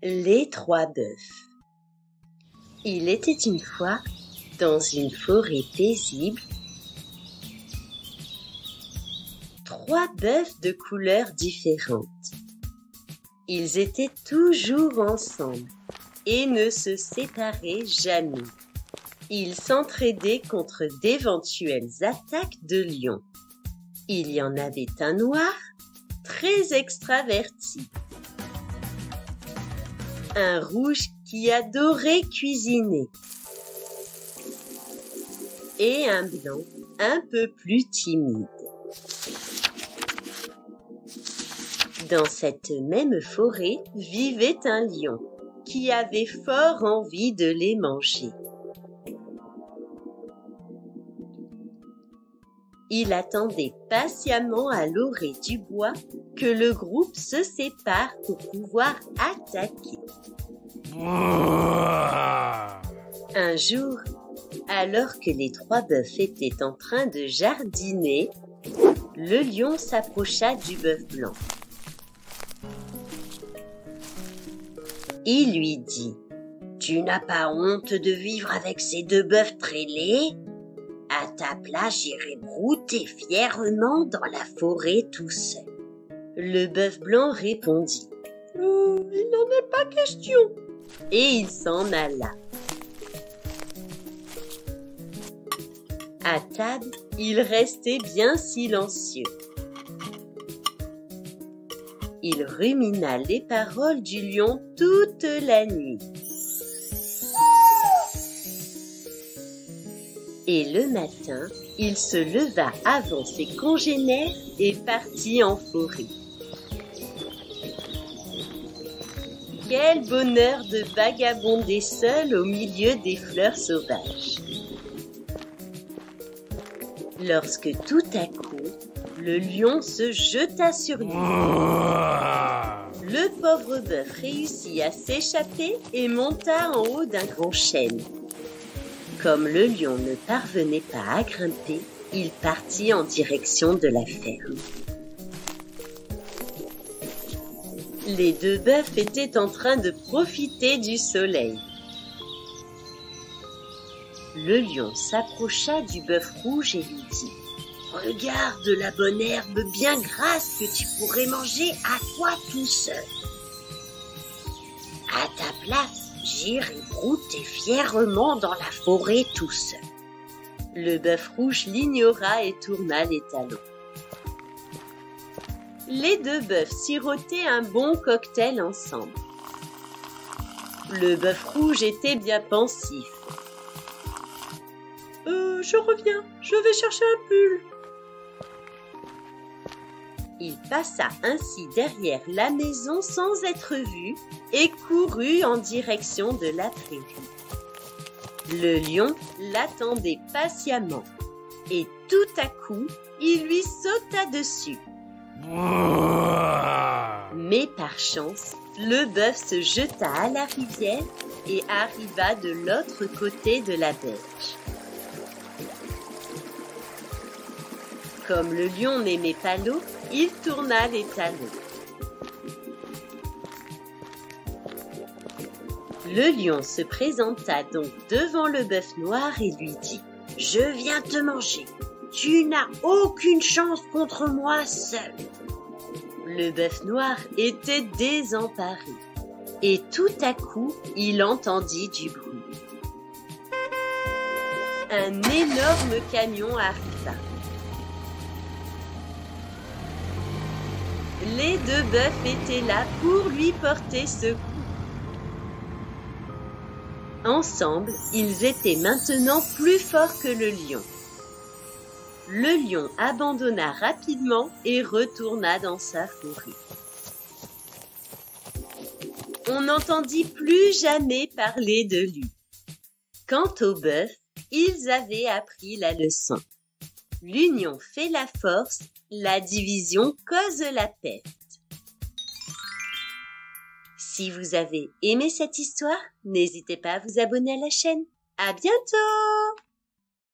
Les trois bœufs. Il était une fois, dans une forêt paisible, trois bœufs de couleurs différentes. Ils étaient toujours ensemble et ne se séparaient jamais. Ils s'entraidaient contre d'éventuelles attaques de lions. Il y en avait un noir, très extraverti. Un rouge qui adorait cuisiner. Et un blanc un peu plus timide. Dans cette même forêt vivait un lion qui avait fort envie de les manger. Il attendait patiemment à l'orée du bois que le groupe se sépare pour pouvoir attaquer. Un jour, alors que les trois bœufs étaient en train de jardiner, le lion s'approcha du bœuf blanc. Il lui dit : « Tu n'as pas honte de vivre avec ces deux bœufs très laids ? À ta place, j'irai brouter fièrement dans la forêt tout seul. » Le bœuf blanc répondit : « Il n'en est pas question. » Et il s'en alla. À table, il restait bien silencieux. Il rumina les paroles du lion toute la nuit. Et le matin, il se leva avant ses congénères et partit en forêt. Quel bonheur de vagabonder seul au milieu des fleurs sauvages. Lorsque tout à coup, le lion se jeta sur lui. Le pauvre bœuf réussit à s'échapper et monta en haut d'un grand chêne. Comme le lion ne parvenait pas à grimper, il partit en direction de la ferme. Les deux bœufs étaient en train de profiter du soleil. Le lion s'approcha du bœuf rouge et lui dit : « Regarde la bonne herbe bien grasse que tu pourrais manger à toi tout seul. À ta place, j'irai brouter fièrement dans la forêt tout seul. » Le bœuf rouge l'ignora et tourna les talons. Les deux bœufs sirotaient un bon cocktail ensemble. Le bœuf rouge était bien pensif. Je reviens, je vais chercher un pull. » Il passa ainsi derrière la maison sans être vu et courut en direction de la prairie. Le lion l'attendait patiemment et tout à coup, il lui sauta dessus. Mais par chance, le bœuf se jeta à la rivière et arriva de l'autre côté de la berge. Comme le lion n'aimait pas l'eau, il tourna les talons. Le lion se présenta donc devant le bœuf noir et lui dit : « Je viens te manger. Tu n'as aucune chance contre moi seul. » Le bœuf noir était désemparé et tout à coup, il entendit du bruit. Un énorme camion arriva. Les deux bœufs étaient là pour lui porter secours. Ensemble, ils étaient maintenant plus forts que le lion. Le lion abandonna rapidement et retourna dans sa forêt. On n'entendit plus jamais parler de lui. Quant aux bœufs, ils avaient appris la leçon. L'union fait la force, la division cause la perte. Si vous avez aimé cette histoire, n'hésitez pas à vous abonner à la chaîne. À bientôt!